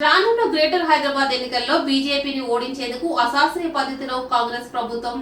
రానున్న గ్రేటర్ హైదరాబాద్ ఎన్నికల్లో బీజేపీని ఓడించేందుకు అశాస్త్రీయ పద్ధతిలో కాంగ్రెస్ ప్రభుత్వం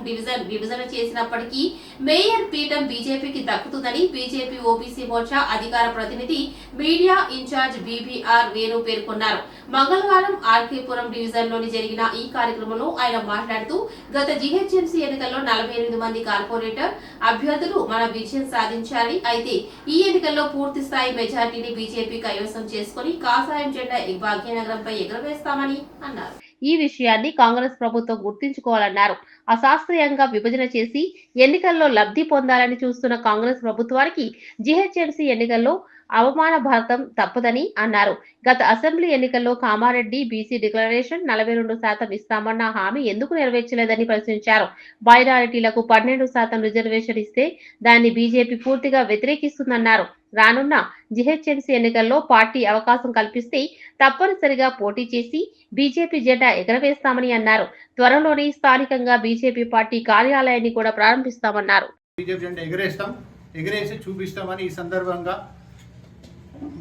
విభజన చేసినప్పటికీ మేయర్ పీఠం బీజేపీకి దక్కుతుందని బీజేపీ ఓబీసీ మోర్చా అధికార ప్రతినిధి మీడియా ఇన్ఛార్జ్ బీబీఆర్ వేణు పేర్కొన్నారు. మంగళవారం ఆర్కేపురం డివిజన్లోని జరిగిన ఈ కార్యక్రమంలో ఆయన మాట్లాడుతూ గత జీహెచ్ఎంసీ ఎన్నికల్లో 48 మంది కార్పొరేటర్ అభ్యర్థులు మన విజయం సాధించాలి. అయితే ఈ ఎన్నికల్లో పూర్తి స్థాయి మెజార్టీని బీజేపీ కైవసం చేసుకుని కాషాయం జెండా భాగ్యనగరంపై ఎగురవేస్తామని అన్నారు. ఈ విషయాన్ని కాంగ్రెస్ ప్రభుత్వం గుర్తించుకోవాలన్నారు. అశాస్త్రీయంగా విభజన చేసి ఎన్నికల్లో లబ్ధి పొందాలని చూస్తున్న కాంగ్రెస్ ప్రభుత్వానికి జీహెచ్ఎంసీ ఎన్నికల్లో అవమాన భారతం తప్పదని అన్నారు. గత అసెంబ్లీ ఎన్నికల్లో కామారెడ్డి బీసీ డిక్లరేషన్ 42% ఇస్తామన్న హామీ ఎందుకు నెరవేర్చలేదని ప్రశ్నించారు. మైనారిటీలకు 12% రిజర్వేషన్ ఇస్తే దాన్ని బీజేపీ పూర్తిగా వ్యతిరేకిస్తుందన్నారు. రానున్న జీహెచ్ఎంసీ ఎన్నికల్లో పార్టీ అవకాశం కల్పిస్తే తప్పనిసరిగా పోటీ చేసి బీజేపీ జెండా ఎగరవేస్తామని అన్నారు. త్వరలోనే స్థానికంగా బీజేపీ పార్టీ కార్యాలయాన్ని కూడా ప్రారంభిస్తామన్నారు. బీజేపీ జెండా ఎగరేసి చూపిస్తామని ఈ సందర్భంగా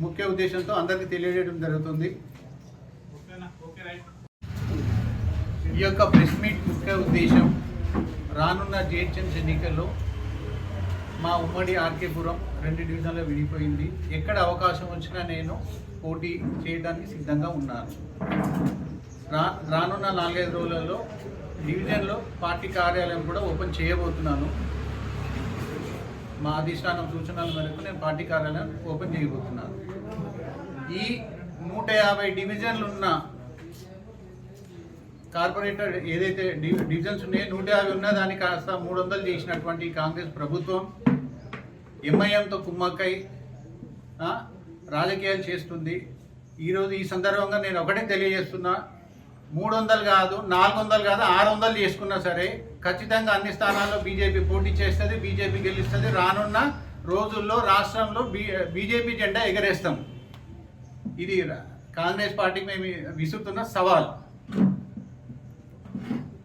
ముఖ్య ఉద్దేశంతో అందరికీ తెలియజేయడం జరుగుతుంది. ఈ యొక్క ప్రెస్ మీట్ ముఖ్య ఉద్దేశం రానున్న జీహెచ్ఎంసీ ఎన్నికల్లో మా ఉమ్మడి ఆర్కేపురం 2 డివిజన్లో విడిపోయింది. ఎక్కడ అవకాశం వచ్చినా నేను పోటీ చేయడానికి సిద్ధంగా ఉన్నాను. రానున్న 4-5 రోజులలో డివిజన్లో పార్టీ కార్యాలయం కూడా ఓపెన్ చేయబోతున్నాను. మా అధిష్టానం సూచనల మేరకు నేను పార్టీ కార్యాలయం ఓపెన్ చేయబోతున్నాను. ఈ 150 డివిజన్లు ఉన్న కార్పొరేటర్ ఏదైతే డివిజన్స్ ఉన్నాయో 150 ఉన్న దాన్ని కాస్త 300 చేసినటువంటి కాంగ్రెస్ ప్రభుత్వం ఎంఐఎంతో కుమ్మక్కై రాజకీయాలు చేస్తుంది. ఈరోజు ఈ సందర్భంగా నేను ఒకటే తెలియజేస్తున్నా, 300 కాదు, 400 కాదు, 600 చేసుకున్నా సరే ఖచ్చితంగా అన్ని స్థానాల్లో బీజేపీ పోటీ చేస్తుంది, బీజేపీ గెలుస్తుంది. రానున్న రోజుల్లో రాష్ట్రంలో బీజేపీ జెండా ఎగరేస్తాం. ఇది కాంగ్రెస్ పార్టీకి మేము విసురుతున్న సవాల్.